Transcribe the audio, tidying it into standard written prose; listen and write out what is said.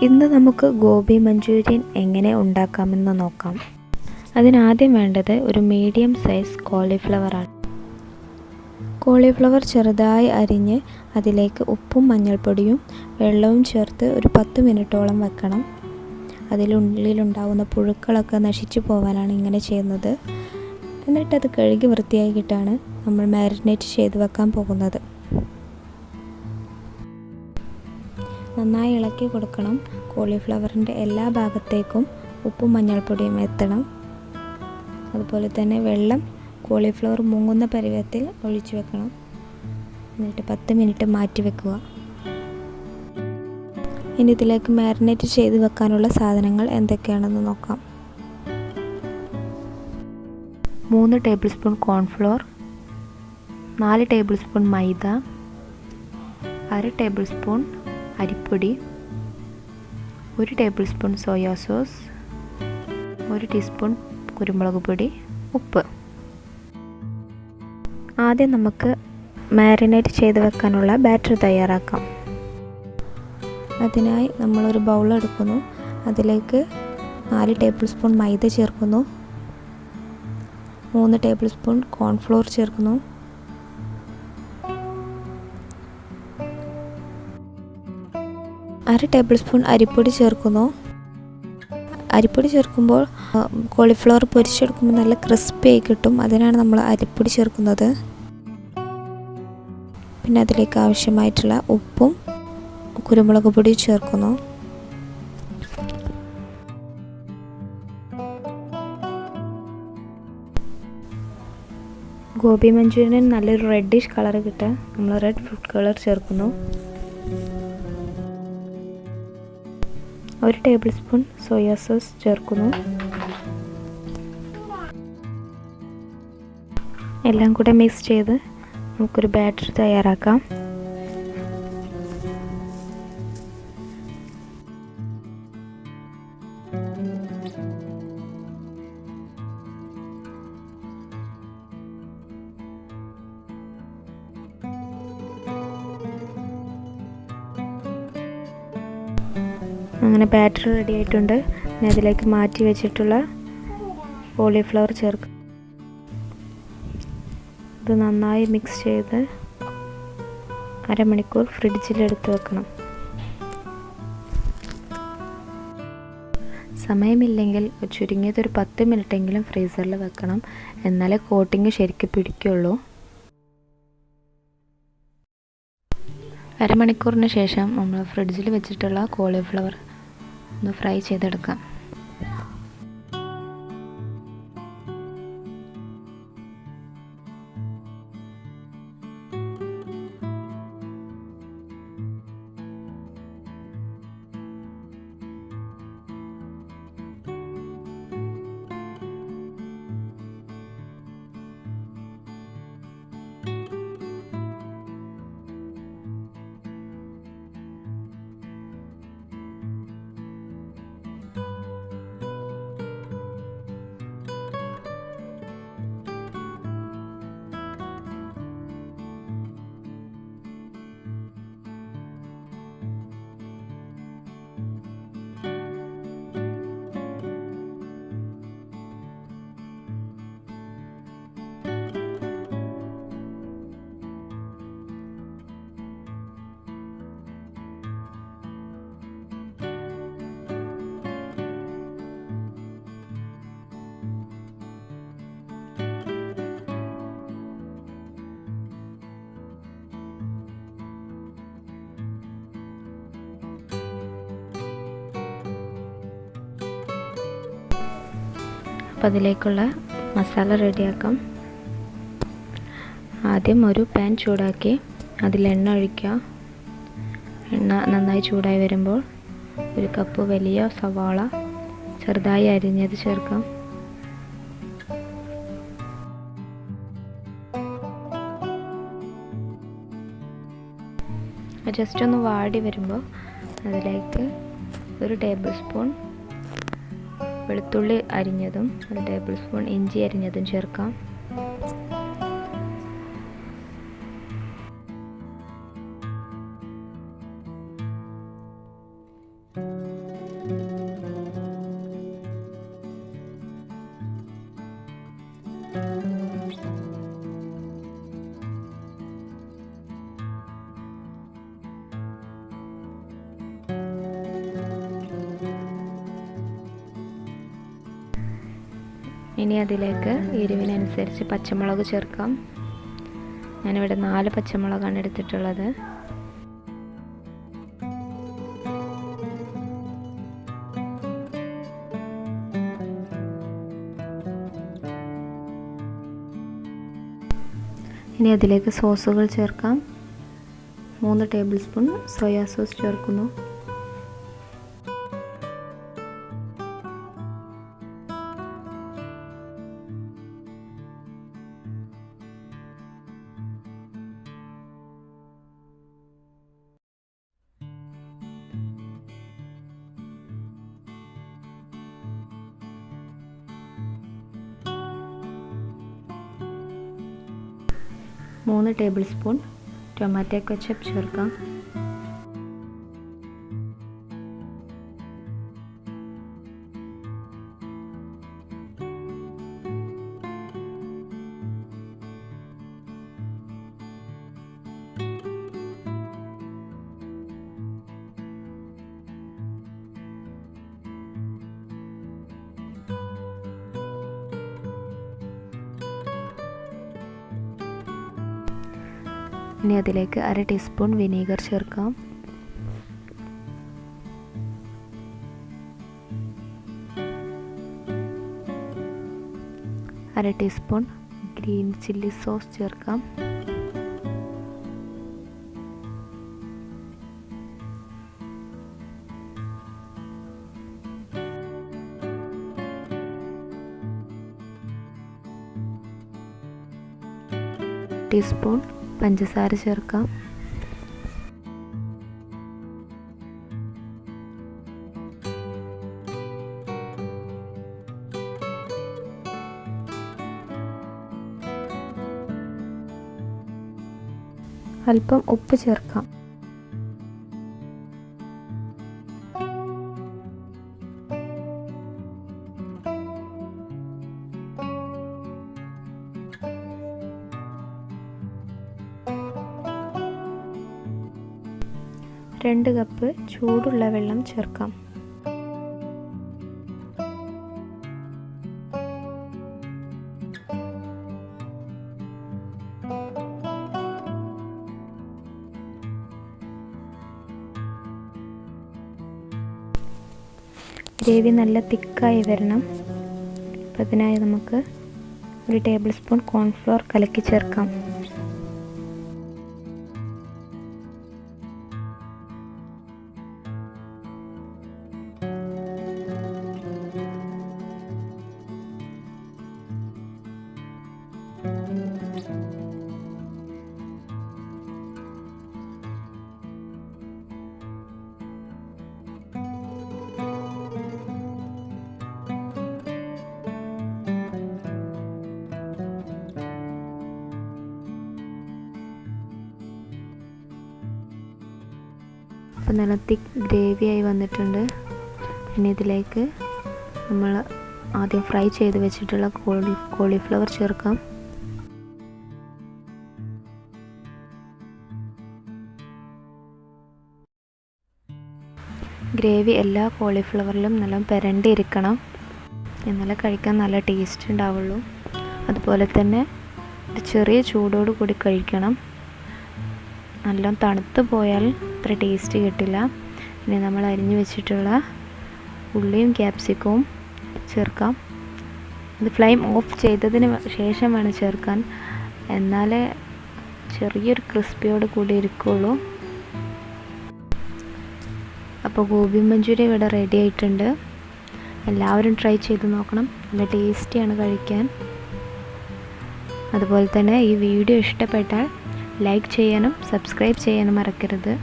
ഇന്ന് നമുക്ക് ഗോബി മഞ്ചൂരിയൻ എങ്ങനെ ഉണ്ടാക്കാമെന്ന് നോക്കാം. അതിനാദ്യം വേണ്ടത് ഒരു മീഡിയം സൈസ് കോളിഫ്ലവറാണ്. കോളിഫ്ലവർ ചെറുതായി അരിഞ്ഞ് അതിലേക്ക് ഉപ്പും മഞ്ഞൾപ്പൊടിയും വെള്ളവും ചേർത്ത് ഒരു 10 മിനിറ്റോളം വെക്കണം. അതിലുള്ളിലുണ്ടാകുന്ന പുഴുക്കളൊക്കെ നശിച്ചു പോകാനാണ് ഇങ്ങനെ ചെയ്യുന്നത്. എന്നിട്ടത് കഴുകി വൃത്തിയാക്കിയിട്ടാണ് നമ്മൾ മാരിനേറ്റ് ചെയ്ത് വെക്കാൻ പോകുന്നത്. നന്നായി ഇളക്കി കൊടുക്കണം. കോളിഫ്ലവറിൻ്റെ എല്ലാ ഭാഗത്തേക്കും ഉപ്പും മഞ്ഞൾപ്പൊടിയും എത്തണം. അതുപോലെ തന്നെ വെള്ളം കോളിഫ്ലവർ മുങ്ങുന്ന പരുവത്തിൽ ഒഴിച്ചു വെക്കണം. എന്നിട്ട് 10 മിനിറ്റ് മാറ്റി വെക്കുക. ഇനി ഇതിലേക്ക് മാരിനേറ്റ് ചെയ്ത് വെക്കാനുള്ള സാധനങ്ങൾ എന്തൊക്കെയാണെന്ന് നോക്കാം. 3 table spoon cornflour, 4 table spoon maida, 1/2 table spoon അരിപ്പൊടി, 1 table spoon soya sauce, 1 teaspoon കുരുമുളക് പൊടി, ഉപ്പ്. ആദ്യം നമുക്ക് മാരിനേറ്റ് ചെയ്ത് വെക്കാനുള്ള ബാറ്റർ തയ്യാറാക്കാം. അതിനായി നമ്മളൊരു ബൗൾ എടുക്കുന്നു. അതിലേക്ക് 4 ടേബിൾ സ്പൂൺ മൈദ ചേർക്കുന്നു, 3 ടേബിൾ സ്പൂൺ കോൺഫ്ലോർ ചേർക്കുന്നു, 1/2 ടേബിൾ സ്പൂൺ അരിപ്പൊടി ചേർക്കുന്നു. അരിപ്പൊടി ചേർക്കുമ്പോൾ കോളിഫ്ലവർ പൊരിച്ചെടുക്കുമ്പോൾ നല്ല ക്രിസ്പി ആയി കിട്ടും. അതിനാണ് നമ്മൾ അരിപ്പൊടി ചേർക്കുന്നത്. പിന്നെ അതിലേക്ക് ആവശ്യമായിട്ടുള്ള ഉപ്പും കുരുമുളക് പൊടിയും ചേർക്കുന്നു. ഗോബി മഞ്ചൂരിയൻ നല്ലൊരു റെഡിഷ് കളർ കിട്ടാൻ നമ്മൾ റെഡ് ഫുഡ് കളർ ചേർക്കുന്നു. 1 ടേബിൾ സ്പൂൺ സോയാ സോസ് ചേർക്കുന്നു. എല്ലാം കൂടെ മിക്സ് ചെയ്ത് നമുക്കൊരു ബാറ്റർ തയ്യാറാക്കാം. അങ്ങനെ ബാറ്റർ റെഡി ആയിട്ടുണ്ട്. ഇനി അതിലേക്ക് മാറ്റി വെച്ചിട്ടുള്ള കോളിഫ്ലവർ ചേർക്കും. ഇത് നന്നായി മിക്സ് ചെയ്ത് അരമണിക്കൂർ ഫ്രിഡ്ജിലെടുത്ത് വെക്കണം. സമയമില്ലെങ്കിൽ ചുരുങ്ങിയതൊരു 10 മിനിറ്റെങ്കിലും ഫ്രീസറിൽ വെക്കണം. എന്നാലേ കോട്ടിങ് ശരിക്കും പിടിക്കുള്ളൂ. അരമണിക്കൂറിന് ശേഷം നമ്മൾ ഫ്രിഡ്ജിൽ വെച്ചിട്ടുള്ള കോളിഫ്ലവർ ഒന്ന് ഫ്രൈ ചെയ്തെടുക്കാം. അപ്പോൾ അതിലേക്കുള്ള മസാല റെഡിയാക്കാം. ആദ്യം ഒരു പാൻ ചൂടാക്കി അതിൽ എണ്ണ ഒഴിക്കുക. എണ്ണ നന്നായി ചൂടായി വരുമ്പോൾ 1 കപ്പ് വലിയ സവാള ചെറുതായി അരിഞ്ഞത് ചേർക്കാം. ജസ്റ്റ് ഒന്ന് വാടി വരുമ്പോൾ അതിലേക്ക് 1 ടേബിൾ സ്പൂൺ വെളുത്തുള്ളി അരിഞ്ഞതും 1 ടേബിൾ സ്പൂൺ ഇഞ്ചി അരിഞ്ഞതും ചേർക്കാം. ഇനി അതിലേക്ക് എരിവിനനുസരിച്ച് പച്ചമുളക് ചേർക്കാം. ഞാനിവിടെ 4 പച്ചമുളകാണ് എടുത്തിട്ടുള്ളത്. ഇനി അതിലേക്ക് സോസുകൾ ചേർക്കാം. 3 ടേബിൾ സ്പൂൺ സോയാ സോസ് ചേർക്കുന്നു. മൂന്ന് ടേബിൾ സ്പൂൺ ടൊമാറ്റോ കെച്ചപ്പ് ചേർക്കാം. ഇനി അതിലേക്ക് 1/2 ടീസ്പൂൺ വിനീഗർ ചേർക്കാം. അര ടീസ്പൂൺ ഗ്രീൻ ചില്ലി സോസ് ചേർക്കാം. ടീസ്പൂൺ പഞ്ചസാര ചേർക്കാം. അല്പം ഉപ്പ് ചേർക്കാം. രണ്ട് കപ്പ് ചൂടുള്ള വെള്ളം ചേർക്കാം. ഗ്രേവി നല്ല തിക്കായി വരണം. അപ്പോൾ അതിനായി നമുക്ക് 1 ടേബിൾ സ്പൂൺ കോൺഫ്ലോർ കലക്കി ചേർക്കാം. അപ്പോൾ നല്ല തിക്ക് ഗ്രേവിയായി വന്നിട്ടുണ്ട്. ഇനി ഇതിലേക്ക് നമ്മൾ ആദ്യം ഫ്രൈ ചെയ്ത് വെച്ചിട്ടുള്ള കോളിഫ്ലവർ ചേർക്കാം. ഗ്രേവി എല്ലാ കോളിഫ്ലവറിലും നല്ല പുരണ്ടിരിക്കണം, എന്നാലേ കഴിക്കാൻ നല്ല ടേസ്റ്റ് ഉണ്ടാവുള്ളൂ. അതുപോലെ തന്നെ ഒരു ചെറിയ ചൂടോട് കൂടി കഴിക്കണം. നല്ല തണുത്ത് പോയാൽ അത്ര ടേസ്റ്റ് കിട്ടില്ല. ഇനി നമ്മൾ അരിഞ്ഞു വെച്ചിട്ടുള്ള ഉള്ളിയും ക്യാപ്സിക്കവും ചേർക്കാം. ഇത് ഫ്ലെയിം ഓഫ് ചെയ്തതിന് ശേഷം വേണം ചേർക്കാൻ, എന്നാലേ ചെറിയൊരു ക്രിസ്പിയോട് കൂടി ഇരിക്കുള്ളൂ. അപ്പോൾ ഗോബി മഞ്ചൂരിയൻ ഇവിടെ റെഡി ആയിട്ടുണ്ട്. എല്ലാവരും ട്രൈ ചെയ്ത് നോക്കണം, നല്ല ടേസ്റ്റിയാണ് കഴിക്കാൻ. അതുപോലെ തന്നെ ഈ വീഡിയോ ഇഷ്ടപ്പെട്ടാൽ ലൈക്ക് ചെയ്യാനും സബ്സ്ക്രൈബ് ചെയ്യാനും മറക്കരുത്.